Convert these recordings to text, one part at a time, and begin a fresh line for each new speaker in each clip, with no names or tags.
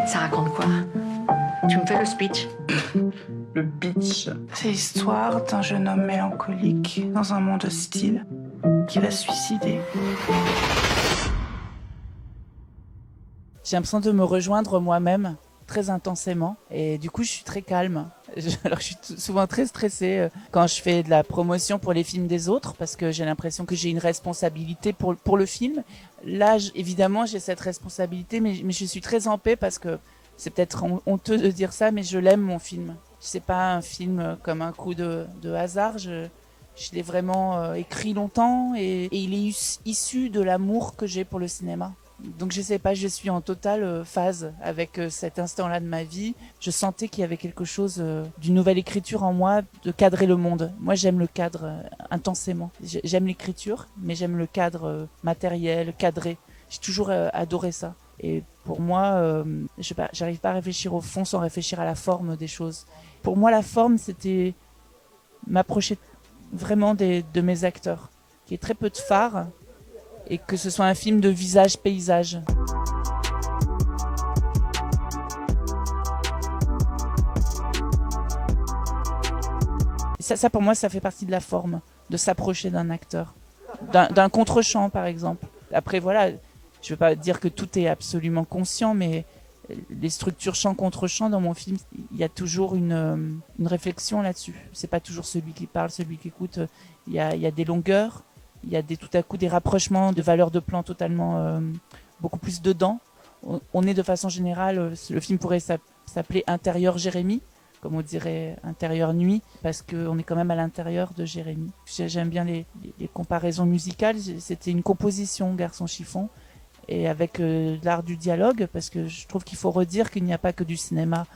Ça raconte quoi? Tu me fais le speech?
Le pitch, c'est l'histoire d'un jeune homme mélancolique dans un monde hostile qui va se suicider. J'ai l'impression de me rejoindre moi-même très intensément et du coup je suis très calme. Alors je suis souvent très stressée quand je fais de la promotion pour les films des autres parce que j'ai l'impression que j'ai une responsabilité pour le film. Là évidemment j'ai cette responsabilité mais je suis très en paix parce que c'est peut-être honteux de dire ça mais je l'aime mon film. C'est pas un film comme un coup de hasard. Je l'ai vraiment écrit longtemps et il est issu de l'amour que j'ai pour le cinéma. Donc je sais pas, je suis en totale phase avec cet instant-là de ma vie. Je sentais qu'il y avait quelque chose d'une nouvelle écriture en moi, de cadrer le monde. Moi j'aime le cadre intensément. J'aime l'écriture, mais j'aime le cadre matériel, cadré. J'ai toujours adoré ça. Et pour moi, je sais pas, j'arrive pas à réfléchir au fond sans réfléchir à la forme des choses. Pour moi la forme c'était m'approcher vraiment de mes acteurs. Qu'il y ait très peu de phares. Et que ce soit un film de visage-paysage. Ça pour moi, ça fait partie de la forme, de s'approcher d'un acteur. D'un contre-champ, par exemple. Après, voilà, je veux pas dire que tout est absolument conscient, mais les structures chant-contre-champ dans mon film, il y a toujours une réflexion là-dessus. C'est pas toujours celui qui parle, celui qui écoute. Il y a des longueurs. Il y a tout à coup des rapprochements de valeurs de plan totalement beaucoup plus dedans. On est de façon générale, le film pourrait s'appeler Intérieur Jérémy, comme on dirait Intérieur Nuit, parce qu'on est quand même à l'intérieur de Jérémy. J'aime bien les comparaisons musicales. C'était une composition Garçon Chiffon, et avec l'art du dialogue, parce que je trouve qu'il faut redire qu'il n'y a pas que du cinéma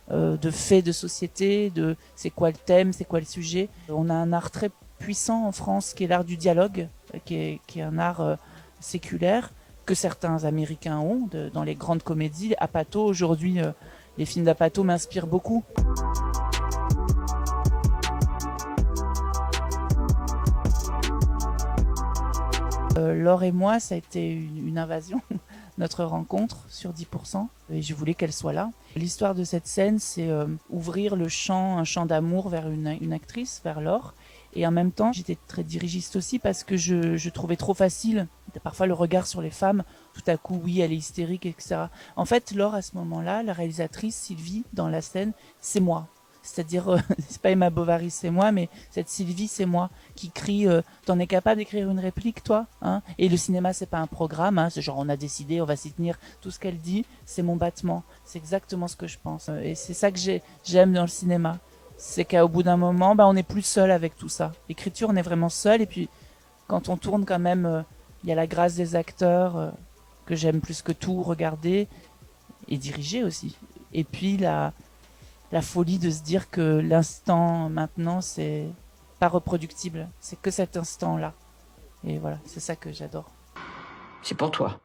de faits de société, de c'est quoi le thème, c'est quoi le sujet. On a un art très puissant en France qui est l'art du dialogue, qui est un art séculaire que certains Américains ont dans les grandes comédies. Apatow, aujourd'hui, les films d'Apatow m'inspirent beaucoup. Laure et moi, ça a été une invasion, notre rencontre sur 10%, et je voulais qu'elle soit là. L'histoire de cette scène, c'est ouvrir un chant d'amour vers une actrice, vers Laure. Et en même temps, j'étais très dirigiste aussi parce que je trouvais trop facile, parfois le regard sur les femmes, tout à coup, oui, elle est hystérique, etc. En fait, Laure, à ce moment-là, la réalisatrice, Sylvie, dans la scène, c'est moi. C'est-à-dire, c'est pas Emma Bovary, c'est moi, mais cette Sylvie, c'est moi, qui crie t'en es capable d'écrire une réplique, toi, hein? Et le cinéma, c'est pas un programme, hein, c'est genre on a décidé, on va s'y tenir. Tout ce qu'elle dit, c'est mon battement. C'est exactement ce que je pense. Et c'est ça que j'aime dans le cinéma. C'est qu'au bout d'un moment, on n'est plus seul avec tout ça. L'écriture, on est vraiment seul. Et puis, quand on tourne, quand même, il y a la grâce des acteurs que j'aime plus que tout regarder et diriger aussi. Et puis, la folie de se dire que l'instant maintenant, c'est pas reproductible. C'est que cet instant-là. Et voilà, c'est ça que j'adore.
C'est pour toi.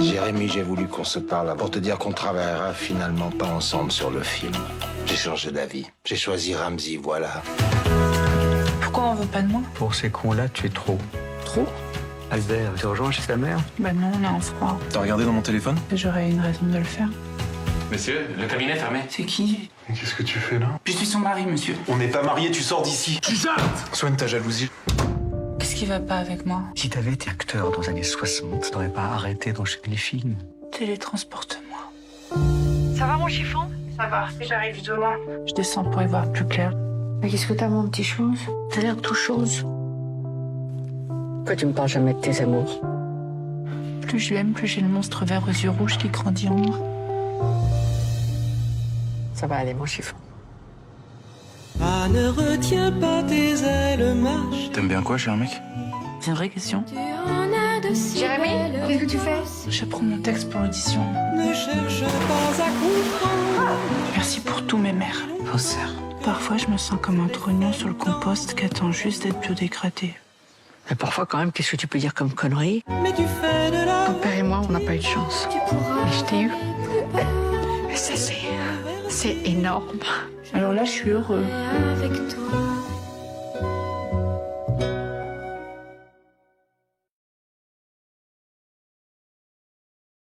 Jérémy, j'ai voulu qu'on se parle pour te dire qu'on travaillera finalement pas ensemble sur le film. J'ai changé d'avis. J'ai choisi Ramzy, voilà.
Pourquoi on veut pas de moi?
Pour ces cons-là, tu es trop.
Trop?
Albert, tu rejoins chez ta mère?
Bah non, on est en froid.
T'as regardé dans mon téléphone?
J'aurais une raison de le faire.
Monsieur, le cabinet est fermé.
C'est qui?
Mais qu'est-ce que tu fais là?
Je suis son mari, monsieur.
On n'est pas mariés, tu sors d'ici. Tu sortes! Soigne ta jalousie.
Qu'est-ce qui va pas avec moi?
Si t'avais été acteur dans les années 60, t'aurais pas arrêté d'enchaîner les films.
Télétransporte-moi.
Ça va mon chiffon?
Ça va, j'arrive demain. Je descends pour y voir plus clair.
Mais qu'est-ce que t'as mon petit chose? T'as l'air tout chose.
Pourquoi tu me parles jamais de tes amours?
Plus je l'aime, plus j'ai le monstre vert aux yeux rouges qui grandit en moi.
Ça va aller mon chiffon.
Ah, ne retiens pas tes ailes, mâche.
T'aimes bien quoi chez un mec?
C'est une vraie question.
Jérémy, qu'est-ce que tu fais?
Je prends mon texte pour l'audition.
Ne cherche pas à comprendre.
Merci pour tous mes mères, vos sœurs. Parfois, je me sens comme un trognon sur le compost qui attend juste d'être biodégradé.
Mais parfois, quand même, qu'est-ce que tu peux dire comme connerie?
Mais tu fais de la
Ton père et moi, on n'a pas eu de chance.
Tu pourras.
Mais je t'ai eu. Et ça, c'est énorme.
Alors là, je suis heureux.
Avec toi.